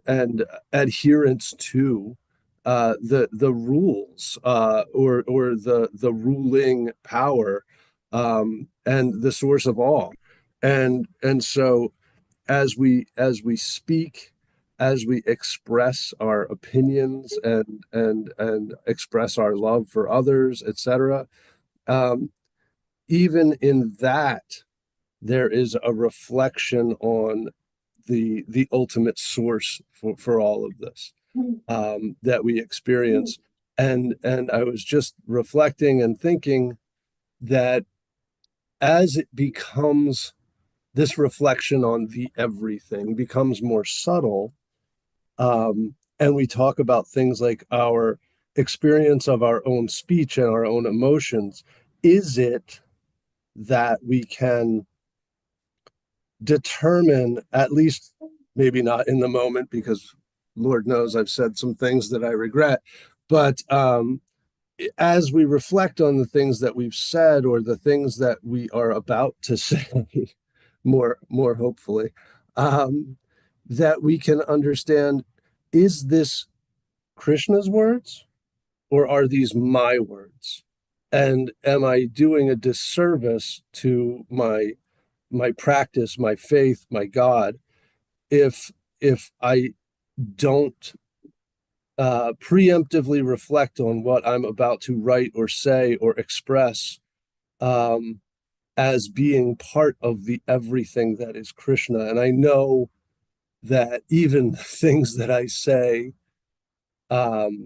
adherence to the rules, or the ruling power, and the source of all. And so as we speak, as we express our opinions, and express our love for others, etc., um, even in that there is a reflection on the ultimate source for all of this, that we experience. And I was just reflecting and thinking that as it becomes, this reflection on the everything becomes more subtle, and we talk about things like our experience of our own speech and our own emotions, is it that we can determine, at least maybe not in the moment, because Lord knows I've said some things that I regret, but as we reflect on the things that we've said, or the things that we are about to say, more hopefully, that we can understand, is this Krishna's words, or are these my words? And am I doing a disservice to my practice, my faith, my God, if I don't preemptively reflect on what I'm about to write or say or express, as being part of the everything that is Krishna? And I know that even the things that I say, that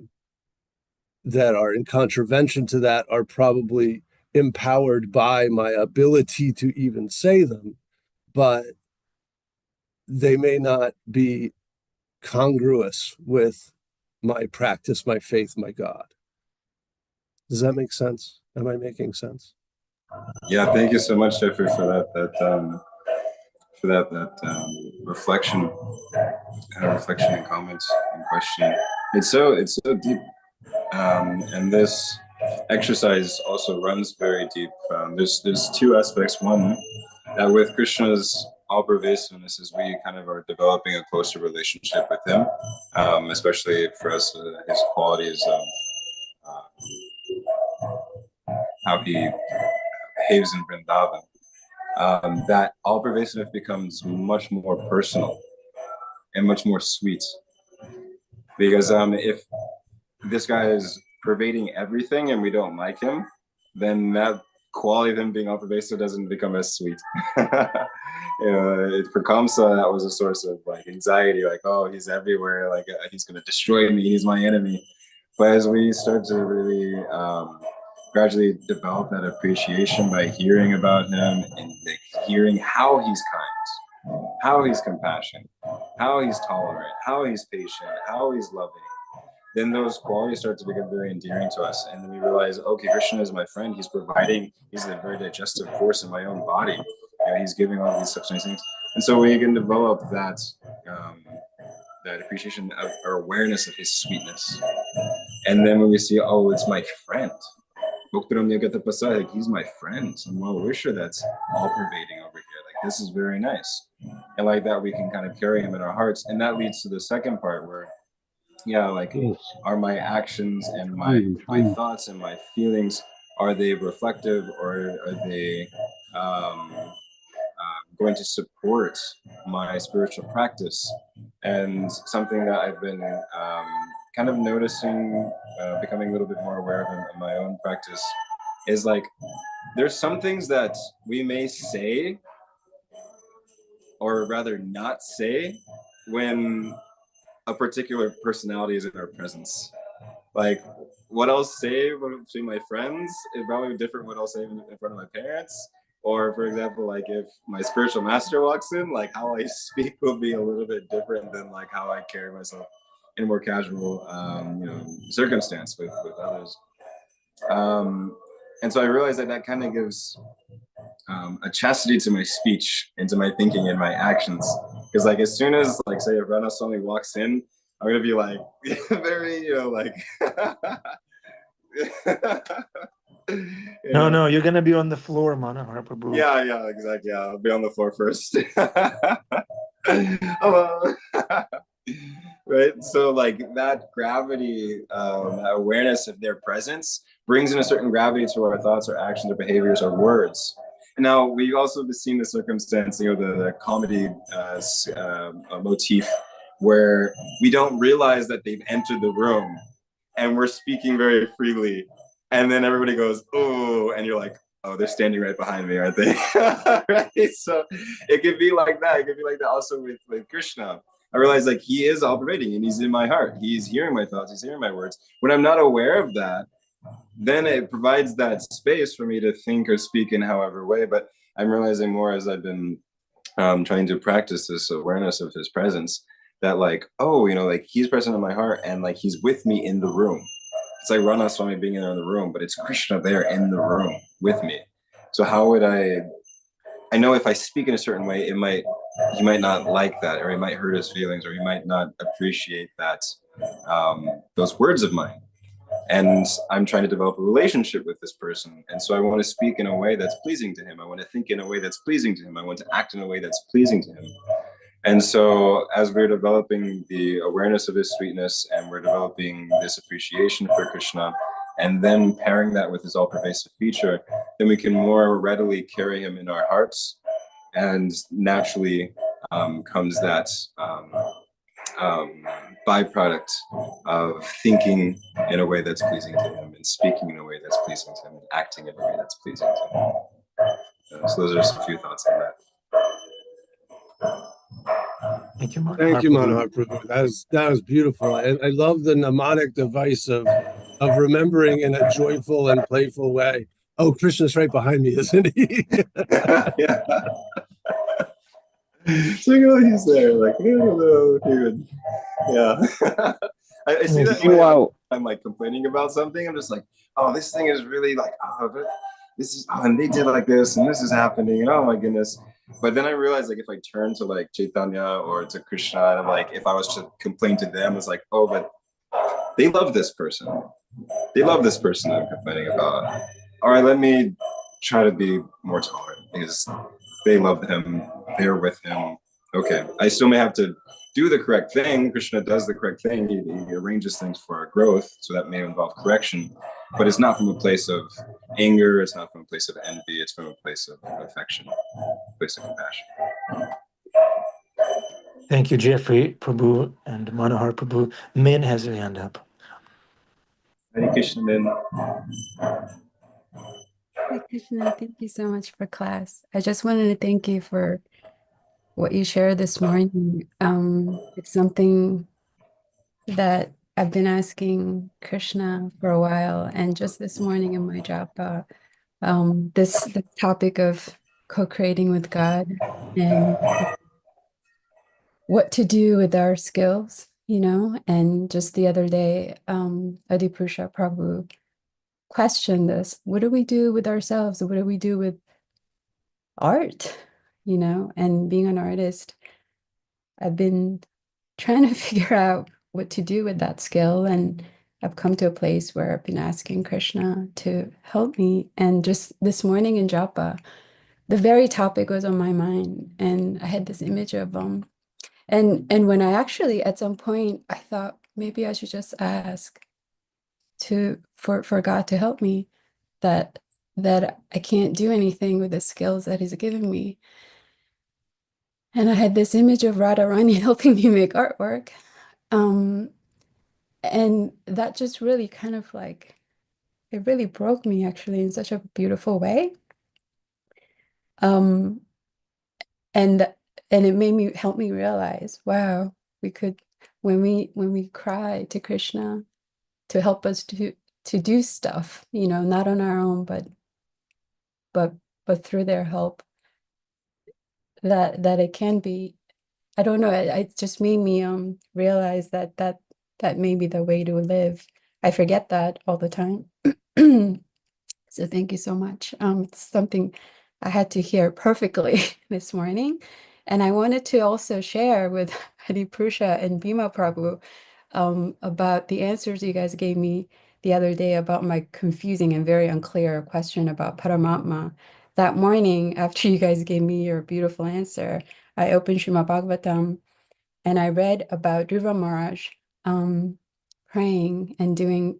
are in contravention to that, are probably empowered by my ability to even say them, but they may not be congruous with my practice, my faith, my God. Does that make sense? Am I making sense? Yeah, thank you so much, Jeffrey, for that reflection, reflection and comments and question. It's so deep, and this exercise also runs very deep. There's two aspects. One, that with Krishna's all-pervasiveness, as we kind of are developing a closer relationship with him, especially for us, his qualities of how he behaves in Vrindavan, that all-pervasiveness becomes much more personal and much more sweet. Because if this guy is pervading everything and we don't like him, then that quality of him being all pervasive doesn't become as sweet. For Kamsa, that was a source of like anxiety, like, oh, he's everywhere, like he's going to destroy me, he's my enemy. But as we start to really gradually develop that appreciation by hearing about him and like, hearing how he's kind, how he's compassionate, how he's tolerant, how he's patient, how he's loving, then those qualities start to become very endearing to us. And then we realize, okay, Krishna is my friend. He's providing, he's a very digestive force in my own body. He's giving all these such nice things. And so we can develop that that appreciation of our awareness of his sweetness. And then when we see, oh, it's my friend. Like, he's my friend. Some well-wisher that's all pervading over here. Like, this is very nice. And like that, we can kind of carry him in our hearts. And that leads to the second part where, like, are my actions and my thoughts and my feelings, are they reflective, or are they going to support my spiritual practice? And something that I've been kind of noticing, becoming a little bit more aware of in my own practice, is like, there's some things that we may say, or rather not say, when a particular personality is in our presence. Like, what I'll say between my friends is probably different what I'll say in front of my parents. Or, for example, like if my spiritual master walks in, like how I speak will be a little bit different than like how I carry myself in a more casual, circumstance with others. And so I realized that kind of gives a chastity to my speech and to my thinking and my actions. Because like as soon as like say if Ranaswami walks in, I'm gonna be like very like No, you're gonna be on the floor, Manohara Prabhu. Yeah, exactly. Yeah, I'll be on the floor first. Hello. Right, so like that gravity, awareness of their presence brings in a certain gravity to our thoughts, our actions, our behaviors, our words. And now we've also seen the circumstance, the comedy motif, where we don't realize that they've entered the room and we're speaking very freely, and then everybody goes, oh, and you're like, oh, they're standing right behind me, aren't they? Right, so it could be like that. It could be like that also with Krishna. I realize like he is all pervading and he's in my heart. He's hearing my thoughts, he's hearing my words. When I'm not aware of that, then it provides that space for me to think or speak in however way. But I'm realizing more as I've been trying to practice this awareness of his presence, that like, oh, like he's present in my heart and like he's with me in the room. It's like Ranaswami being in the room, but it's Krishna there in the room with me. So how would I know if I speak in a certain way, he might not like that, or it might hurt his feelings, or he might not appreciate that, those words of mine. And I'm trying to develop a relationship with this person. And so I want to speak in a way that's pleasing to him. I want to think in a way that's pleasing to him. I want to act in a way that's pleasing to him. And so as we're developing the awareness of his sweetness and we're developing this appreciation for Krishna, and then pairing that with his all-pervasive feature, then we can more readily carry him in our hearts. And naturally comes that byproduct of thinking in a way that's pleasing to him, and speaking in a way that's pleasing to him, and acting in a way that's pleasing to him. So those are just a few thoughts on that. Thank you, Manohara. Thank you, Manohara Prabhu. That was beautiful. And I love the mnemonic device of remembering in a joyful and playful way. Oh, Krishna's right behind me, isn't he? Yeah. So he's there, like, hello, dude. Yeah. I see that when I'm like complaining about something. I'm just like, oh, this thing is really like, oh, this is, oh, and they did like this, and this is happening, and oh my goodness. But then I realized, like, if I turn to like Chaitanya or to Krishna, and like, if I was to complain to them, it's like, oh, but they love this person. They love this person I'm complaining about. All right, let me try to be more tolerant because they love him. They're with him. Okay, I still may have to do the correct thing. Krishna does the correct thing. He arranges things for our growth, so that may involve correction. But it's not from a place of anger. It's not from a place of envy. It's from a place of affection, a place of compassion. Thank you, Jeffrey Prabhu and Manohara Prabhu. Min has her hand up. Hare Krishna then. Hi, Krishna. Thank you so much for class. I just wanted to thank you for what you shared this morning. It's something that I've been asking Krishna for a while, and just this morning in my japa, this topic of co-creating with God and what to do with our skills, and just the other day, Adipusha Prabhu questioned this. What do we do with ourselves? What do we do with art? And being an artist, I've been trying to figure out what to do with that skill. And I've come to a place where I've been asking Krishna to help me. And just this morning in Japa, the very topic was on my mind. And I had this image of and when I actually at some point I thought maybe I should just ask for God to help me, that I can't do anything with the skills that He's given me. And I had this image of Radharani helping me make artwork. And that just really kind of it really broke me actually in such a beautiful way. Um, and it made me help me realize, wow, we could, when we cry to Krishna to help us to do stuff, not on our own, but through their help, that it can be, I don't know, it just made me realize that may be the way to live. I forget that all the time. So thank you so much. It's something I had to hear perfectly this morning. And I wanted to also share with Hadipusha and Bhima Prabhu about the answers you guys gave me the other day about my confusing and very unclear question about Paramatma. That morning, after you guys gave me your beautiful answer, I opened Srimad Bhagavatam and I read about Dhruva Maharaj praying and doing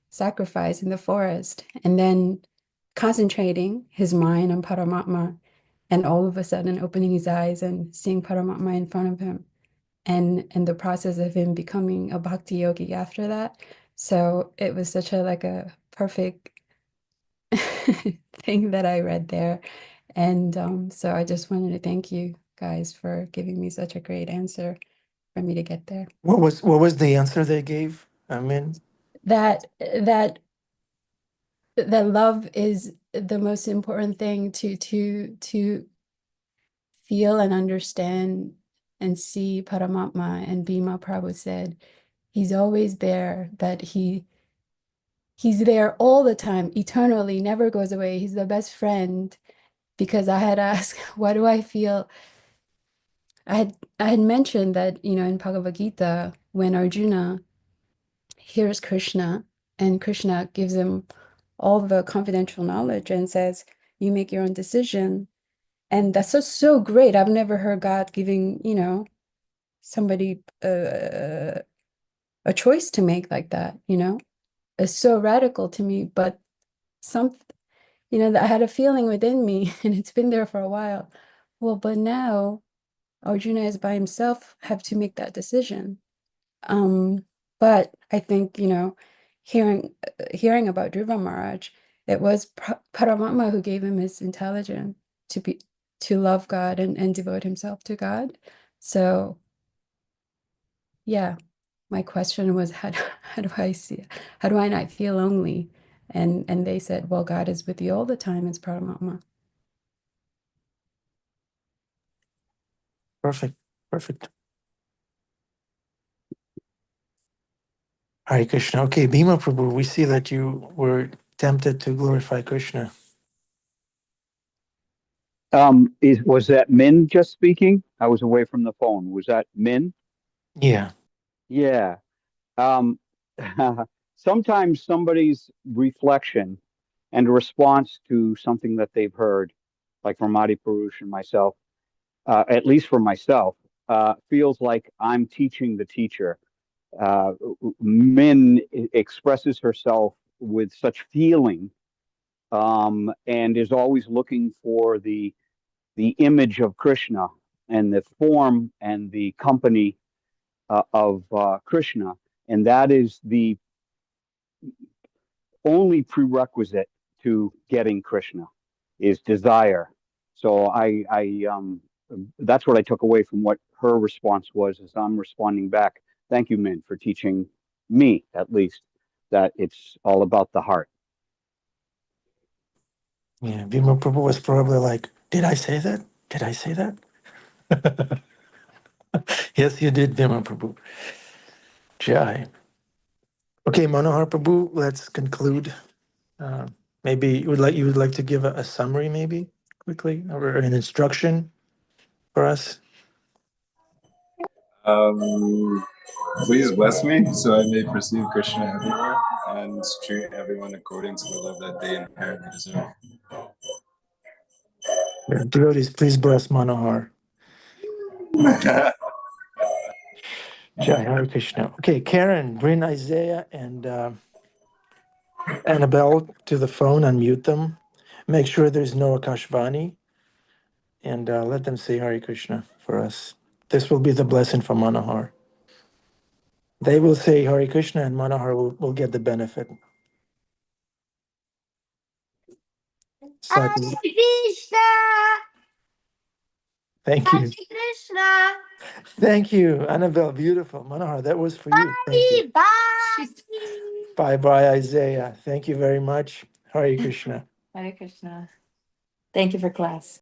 sacrifice in the forest, and then concentrating his mind on Paramatma, and all of a sudden opening his eyes and seeing Paramatma in front of him, and the process of him becoming a bhakti yogi after that. So it was such a perfect thing that I read there. And so I just wanted to thank you guys for giving me such a great answer for me to get there. What was the answer they gave? I mean, That love is the most important thing to feel and understand and see Paramatma. And Bhima Prabhu said he's always there, that he's there all the time, eternally, never goes away. He's the best friend. Because I had asked, why do I feel? I had mentioned that, in Bhagavad Gita, when Arjuna hears Krishna and Krishna gives him all the confidential knowledge and says, you make your own decision. And that's so great. I've never heard God giving, somebody a choice to make like that, It's so radical to me, but some, I had a feeling within me, and it's been there for a while. Well, but now Arjuna is by himself, have to make that decision. But I think, hearing about Dhruva Maharaj, it was Paramatma who gave him his intelligence to love God and devote himself to God. So yeah, my question was, how do I see, how do I not feel lonely? And they said, well, God is with you all the time, it's Paramatma. perfect. Hare Krishna. Okay, Bhima Prabhu, we see that you were tempted to glorify Krishna. Was that Min just speaking? I was away from the phone. Was that Min? Yeah. Yeah. Um, sometimes somebody's reflection and response to something that they've heard, like from Adi Purush and myself, at least for myself, feels like I'm teaching the teacher. Min expresses herself with such feeling, and is always looking for the image of Krishna and the form and the company of Krishna, and that is the only prerequisite to getting Krishna is desire. So that's what I took away from what her response was, as I'm responding back. Thank you, Min, for teaching me, at least, that it's all about the heart. Yeah, Bhima Prabhu was probably like, did I say that? Did I say that? Yes, you did, Bhima Prabhu. Jai. Okay, Manohar Prabhu, let's conclude. Maybe you would like to give a summary, maybe quickly, or an instruction for us. Please bless me so I may perceive Krishna everywhere and treat everyone according to the love that they inherently deserve. Yeah, devotees, please bless Manohar. Jai Hare Krishna. Okay, Karen, bring Isaiah and Annabelle to the phone, unmute them. Make sure there's no Akashvani, and let them say Hare Krishna for us. This will be the blessing for Manohar. They will say Hare Krishna, and Manohar will get the benefit. Hare Krishna! Thank you. Hare Krishna! Thank you, Annabelle. Beautiful. Manohar, that was for you. Thank you. Bye. Bye-bye, Isaiah. Thank you very much. Hare Krishna. Hare Krishna. Thank you for class.